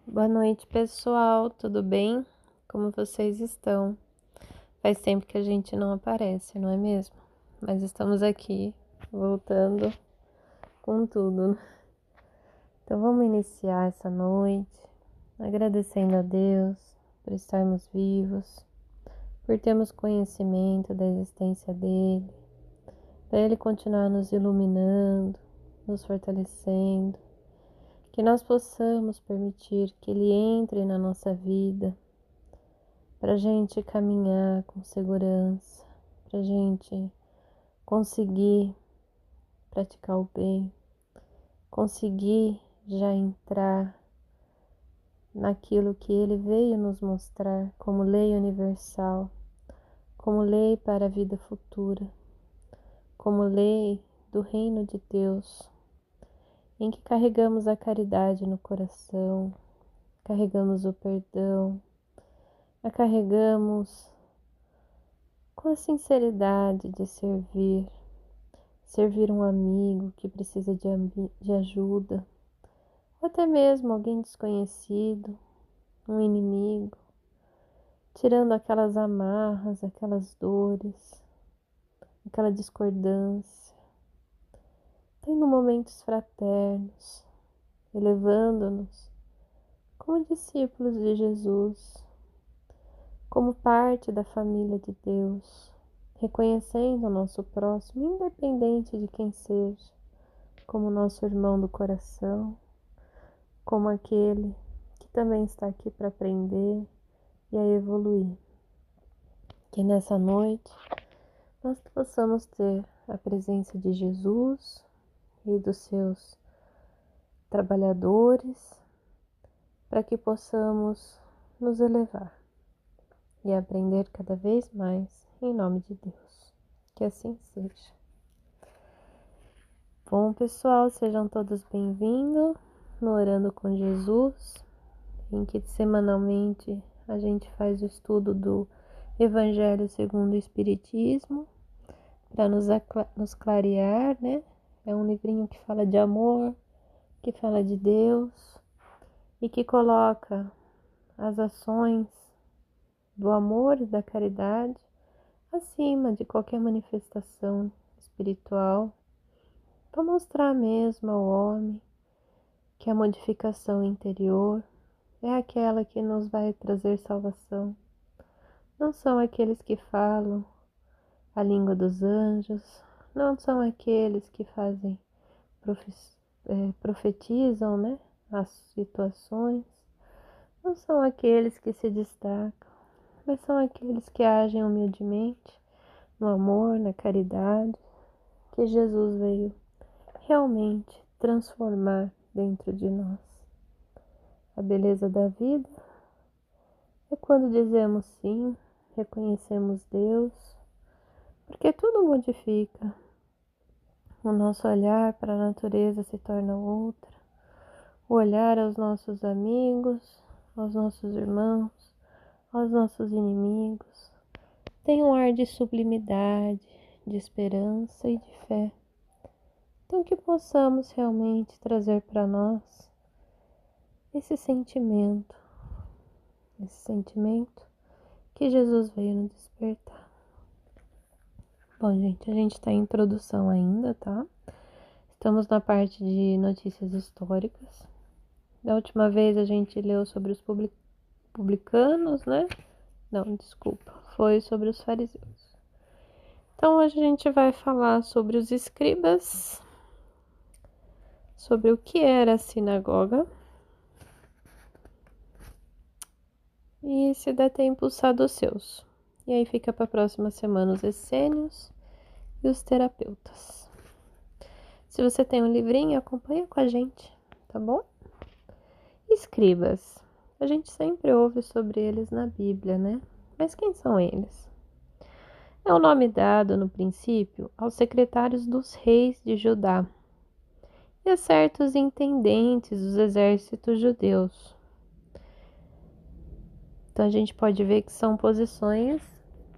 Boa noite, pessoal. Tudo bem? Como vocês estão? Faz tempo que a gente não aparece, não é mesmo? Mas estamos aqui, voltando com tudo, né? Então vamos iniciar essa noite agradecendo a Deus por estarmos vivos, por termos conhecimento da existência dele, para ele continuar nos iluminando, nos fortalecendo, que nós possamos permitir que ele entre na nossa vida, para a gente caminhar com segurança, para a gente conseguir praticar o bem, conseguir já entrar naquilo que ele veio nos mostrar como lei universal, como lei para a vida futura, como lei do reino de Deus, em que carregamos a caridade no coração, carregamos o perdão, a carregamos com a sinceridade de servir um amigo que precisa de ajuda, ou até mesmo alguém desconhecido, um inimigo, tirando aquelas amarras, aquelas dores, aquela discordância, tendo momentos fraternos, elevando-nos como discípulos de Jesus, como parte da família de Deus, reconhecendo o nosso próximo, independente de quem seja, como nosso irmão do coração, como aquele que também está aqui para aprender e a evoluir. Que nessa noite nós possamos ter a presença de Jesus e dos seus trabalhadores, para que possamos nos elevar e aprender cada vez mais em nome de Deus. Que assim seja. Bom, pessoal, sejam todos bem-vindos no Orando com Jesus, em que semanalmente a gente faz o estudo do Evangelho segundo o Espiritismo, para nos clarear, né? É um livrinho que fala de amor, que fala de Deus e que coloca as ações do amor e da caridade acima de qualquer manifestação espiritual, para mostrar mesmo ao homem que a modificação interior é aquela que nos vai trazer salvação. Não são aqueles que falam a língua dos anjos, não são aqueles que fazem, profetizam, né, as situações, não são aqueles que se destacam, mas são aqueles que agem humildemente no amor, na caridade, que Jesus veio realmente transformar dentro de nós. A beleza da vida é quando dizemos sim, reconhecemos Deus, porque tudo modifica. O nosso olhar para a natureza se torna outra, o olhar aos nossos amigos, aos nossos irmãos, aos nossos inimigos, tem um ar de sublimidade, de esperança e de fé. Então que possamos realmente trazer para nós esse sentimento que Jesus veio nos despertar. Bom, gente, a gente está em introdução ainda, tá? Estamos na parte de notícias históricas. Da última vez a gente leu sobre os publicanos, né? Não, desculpa, foi sobre os fariseus. Então hoje a gente vai falar sobre os escribas, sobre o que era a sinagoga, e se der tempo, os saduceus. E aí fica para a próxima semana os essênios e os terapeutas. Se você tem um livrinho, acompanha com a gente, tá bom? Escribas. A gente sempre ouve sobre eles na Bíblia, né? Mas quem são eles? É o nome dado, no princípio, aos secretários dos reis de Judá e a certos intendentes dos exércitos judeus. Então a gente pode ver que são posições,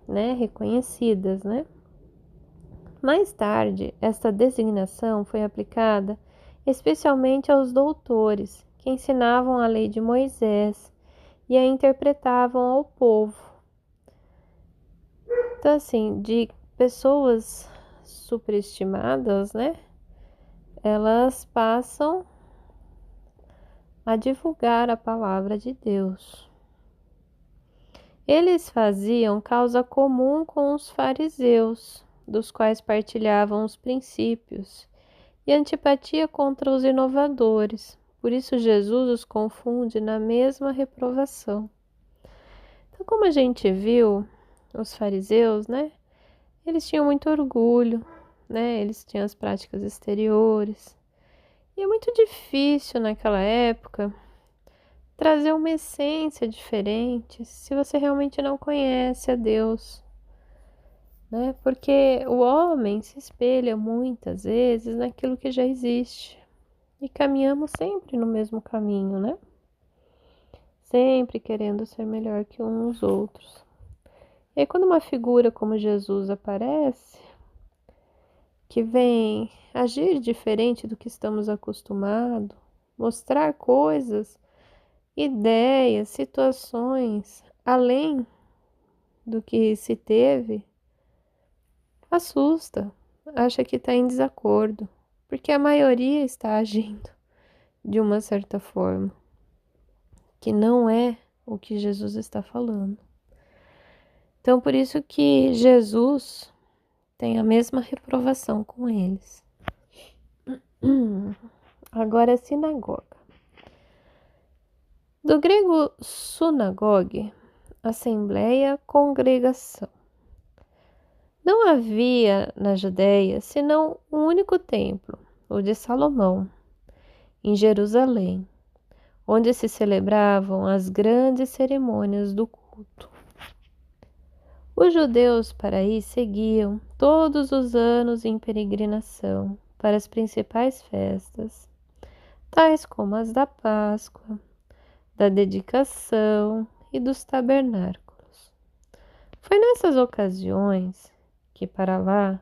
né, reconhecidas, né? Mais tarde, esta designação foi aplicada especialmente aos doutores, que ensinavam a lei de Moisés e a interpretavam ao povo. Então, assim, de pessoas superestimadas, né? Elas passam a divulgar a palavra de Deus. Eles faziam causa comum com os fariseus, dos quais partilhavam os princípios, e antipatia contra os inovadores. Por isso Jesus os confunde na mesma reprovação. Então, como a gente viu, os fariseus, né? Eles tinham muito orgulho, né? Eles tinham as práticas exteriores. E é muito difícil naquela época trazer uma essência diferente se você realmente não conhece a Deus, né? Porque o homem se espelha muitas vezes naquilo que já existe e caminhamos sempre no mesmo caminho, né? Sempre querendo ser melhor que uns outros. E aí, quando uma figura como Jesus aparece, que vem agir diferente do que estamos acostumados, mostrar coisas, ideias, situações além do que se teve, assusta, acha que está em desacordo, porque a maioria está agindo de uma certa forma, que não é o que Jesus está falando. Então, por isso que Jesus tem a mesma reprovação com eles. Agora, a sinagoga. Do grego sunagogue, assembleia, congregação. Não havia na Judéia senão um único templo, o de Salomão, em Jerusalém, onde se celebravam as grandes cerimônias do culto. Os judeus para aí seguiam todos os anos em peregrinação para as principais festas, tais como as da Páscoa, da dedicação e dos tabernáculos. Foi nessas ocasiões que para lá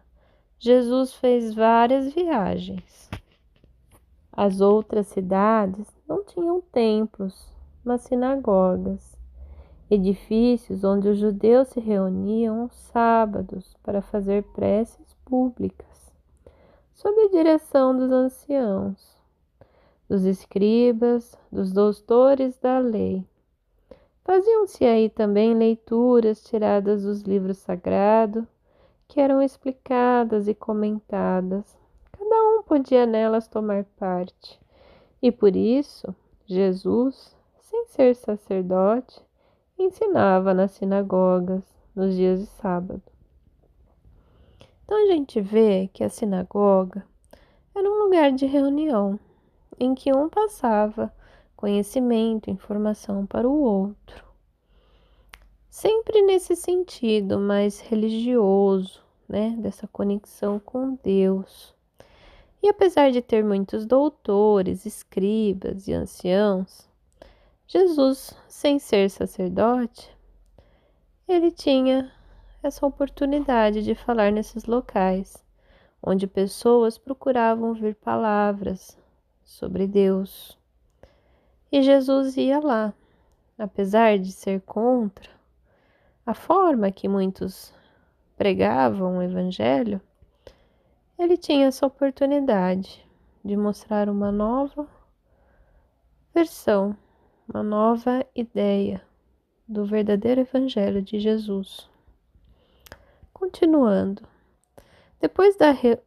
Jesus fez várias viagens. As outras cidades não tinham templos, mas sinagogas, edifícios onde os judeus se reuniam aos sábados para fazer preces públicas, sob a direção dos anciãos, dos escribas, dos doutores da lei. Faziam-se aí também leituras tiradas dos livros sagrados, que eram explicadas e comentadas. Cada um podia nelas tomar parte. E por isso, Jesus, sem ser sacerdote, ensinava nas sinagogas nos dias de sábado. Então a gente vê que a sinagoga era um lugar de reunião, em que um passava conhecimento, informação para o outro. Sempre nesse sentido mais religioso, né, dessa conexão com Deus. E apesar de ter muitos doutores, escribas e anciãos, Jesus, sem ser sacerdote, ele tinha essa oportunidade de falar nesses locais, onde pessoas procuravam ouvir palavras sobre Deus. E Jesus ia lá, apesar de ser contra a forma que muitos pregavam o Evangelho, ele tinha essa oportunidade de mostrar uma nova versão, uma nova ideia do verdadeiro Evangelho de Jesus. Continuando, depois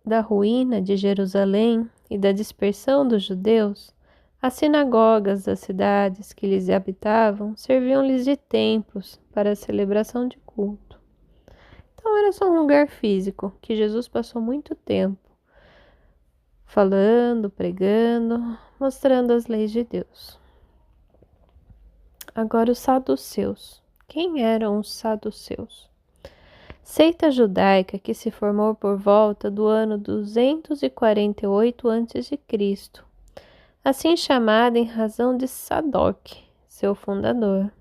da ruína de Jerusalém e da dispersão dos judeus, as sinagogas das cidades que lhes habitavam serviam-lhes de templos para a celebração de culto. Então era só um lugar físico que Jesus passou muito tempo falando, pregando, mostrando as leis de Deus. Agora os saduceus. Quem eram os saduceus? Seita judaica que se formou por volta do ano 248 a.C., assim chamada em razão de Sadoc, seu fundador.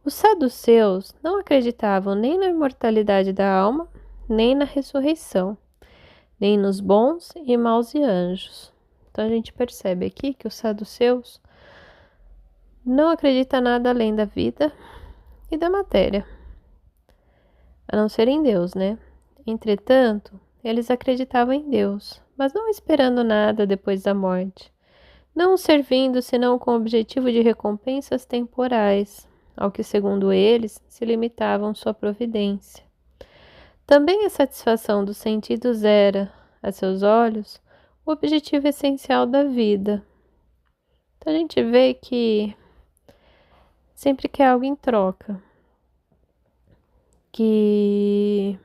Os saduceus não acreditavam nem na imortalidade da alma, nem na ressurreição, nem nos bons e maus e anjos. Então a gente percebe aqui que os saduceus não acredita nada além da vida e da matéria, a não ser em Deus, né? Entretanto, eles acreditavam em Deus, mas não esperando nada depois da morte, não o servindo senão com o objetivo de recompensas temporais, ao que, segundo eles, se limitavam sua providência. Também a satisfação dos sentidos era, a seus olhos, o objetivo essencial da vida. Então a gente vê que sempre quer algo em troca, que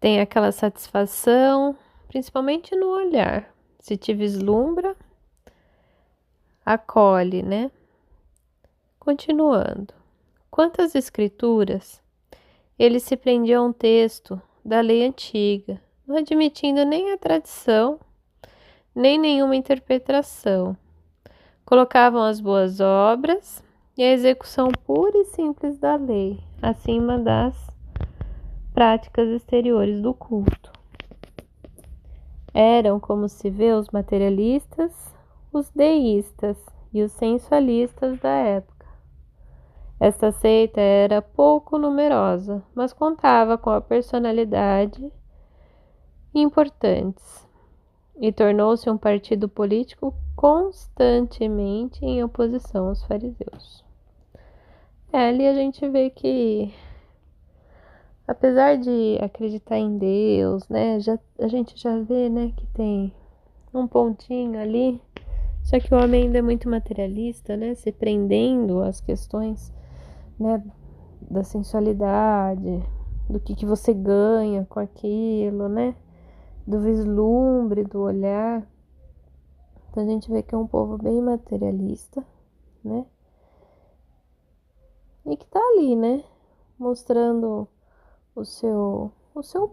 tem aquela satisfação, principalmente no olhar. Se te vislumbra, acolhe, né? Continuando. Quantas escrituras, ele se prendia a um texto da lei antiga, não admitindo nem a tradição, nem nenhuma interpretação. Colocavam as boas obras e a execução pura e simples da lei, acima das práticas exteriores do culto. Eram, como se vê, os materialistas, os deístas e os sensualistas da época. Esta seita era pouco numerosa, mas contava com a personalidade importantes e tornou-se um partido político constantemente em oposição aos fariseus. Ali a gente vê que, apesar de acreditar em Deus, né, a gente já vê, né, que tem um pontinho ali, só que o homem ainda é muito materialista, né, se prendendo às questões, né, da sensualidade, do que você ganha com aquilo, né, do vislumbre, do olhar. Então a gente vê que é um povo bem materialista, né, e que tá ali, né, mostrando o seu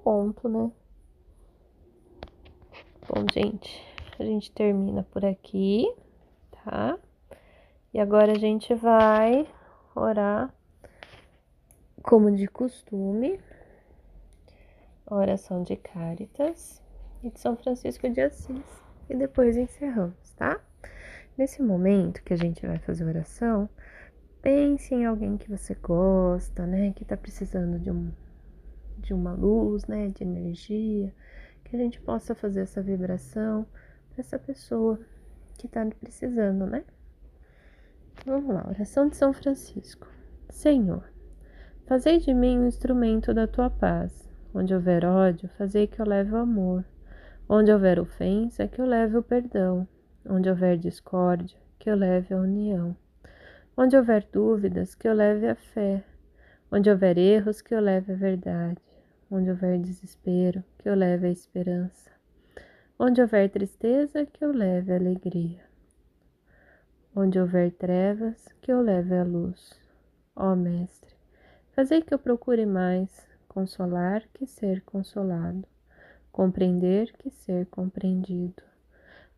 ponto, né. Bom, gente, a gente termina por aqui, tá? E agora a gente vai orar, como de costume, a oração de Cáritas e de São Francisco de Assis. E depois encerramos, tá? Nesse momento que a gente vai fazer a oração, pense em alguém que você gosta, né? Que tá precisando de uma luz, né? De energia. Que a gente possa fazer essa vibração para essa pessoa que tá precisando, né? Vamos lá, oração de São Francisco. Senhor, fazei de mim um instrumento da tua paz. Onde houver ódio, fazei que eu leve o amor. Onde houver ofensa, que eu leve o perdão. Onde houver discórdia, que eu leve a união. Onde houver dúvidas, que eu leve a fé. Onde houver erros, que eu leve a verdade. Onde houver desespero, que eu leve a esperança. Onde houver tristeza, que eu leve a alegria. Onde houver trevas, que eu leve a luz. Ó Mestre, fazei que eu procure mais consolar que ser consolado, compreender que ser compreendido,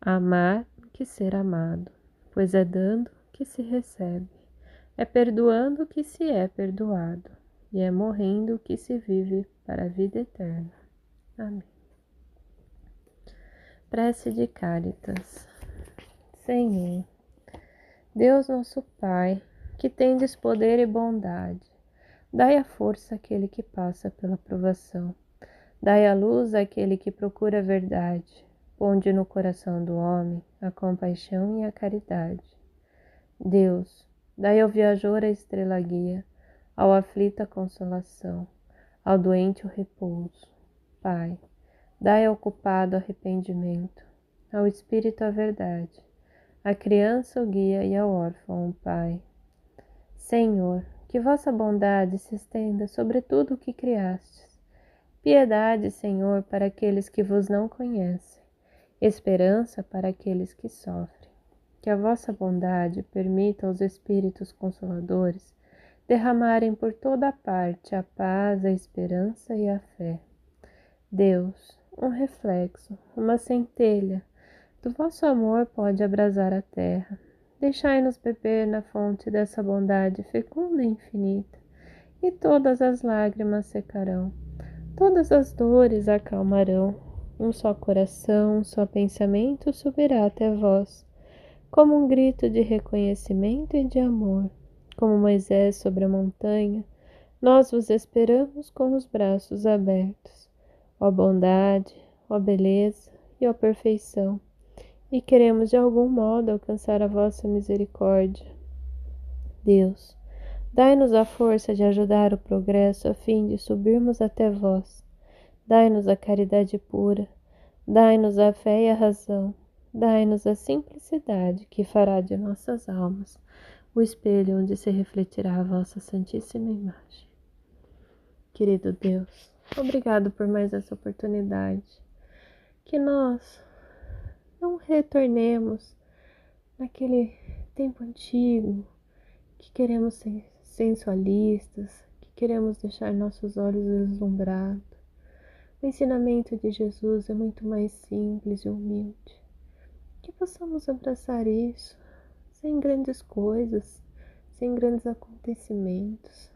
amar que ser amado, pois é dando que se recebe, é perdoando que se é perdoado, e é morrendo que se vive para a vida eterna. Amém. Prece de Cáritas. Senhor, Deus nosso Pai, que tendes poder e bondade, dai a força àquele que passa pela provação, dai a luz àquele que procura a verdade, ponde no coração do homem a compaixão e a caridade. Deus, dai ao viajor a estrela guia, ao aflito a consolação, ao doente o repouso. Pai, dai ao culpado arrependimento, ao espírito a verdade, à criança o guia e ao órfão o Pai. Senhor, que vossa bondade se estenda sobre tudo o que criastes. Piedade, Senhor, para aqueles que vos não conhecem. Esperança para aqueles que sofrem. Que a vossa bondade permita aos Espíritos Consoladores derramarem por toda a parte a paz, a esperança e a fé. Deus, um reflexo, uma centelha do vosso amor pode abrasar a terra. Deixai-nos beber na fonte dessa bondade fecunda e infinita, e todas as lágrimas secarão, todas as dores acalmarão. Um só coração, um só pensamento subirá até vós. como um grito de reconhecimento e de amor. Como Moisés sobre a montanha, nós vos esperamos com os braços abertos. Ó bondade, ó beleza e ó perfeição, e queremos de algum modo alcançar a vossa misericórdia. Deus, dai-nos a força de ajudar o progresso a fim de subirmos até vós. Dai-nos a caridade pura, dai-nos a fé e a razão, dai-nos a simplicidade que fará de nossas almas o espelho onde se refletirá a vossa santíssima imagem. Querido Deus, obrigado por mais essa oportunidade. Que nós não retornemos naquele tempo antigo, que queremos ser sensualistas, que queremos deixar nossos olhos deslumbrados. O ensinamento de Jesus é muito mais simples e humilde. Que possamos abraçar isso, sem grandes coisas, sem grandes acontecimentos.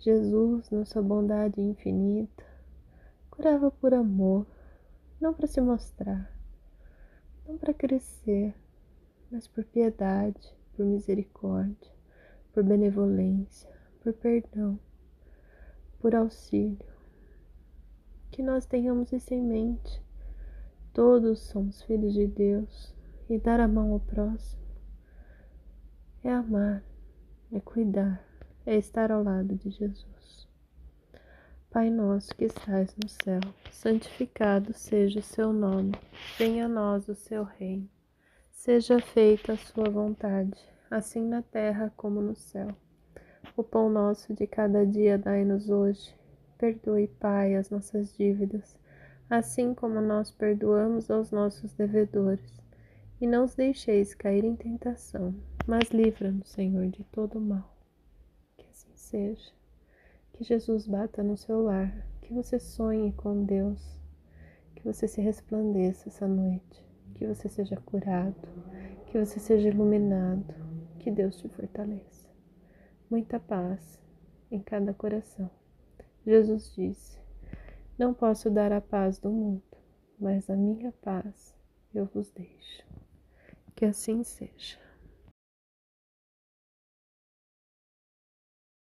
Jesus, na sua bondade infinita, curava por amor, não para se mostrar, não para crescer, mas por piedade, por misericórdia, por benevolência, por perdão, por auxílio. Que nós tenhamos isso em mente. Todos somos filhos de Deus, e dar a mão ao próximo é amar, é cuidar, é estar ao lado de Jesus. Pai nosso que estais no céu, santificado seja o seu nome, venha a nós o seu reino. Seja feita a sua vontade, assim na terra como no céu. O pão nosso de cada dia dai-nos hoje. Perdoe, Pai, as nossas dívidas, assim como nós perdoamos aos nossos devedores. E não os deixeis cair em tentação, mas livra-nos, Senhor, de todo mal. Que assim seja. Que Jesus bata no seu lar, que você sonhe com Deus, que você se resplandeça essa noite, que você seja curado, que você seja iluminado, que Deus te fortaleça. Muita paz em cada coração. Jesus disse: não posso dar a paz do mundo, mas a minha paz eu vos deixo. Que assim seja.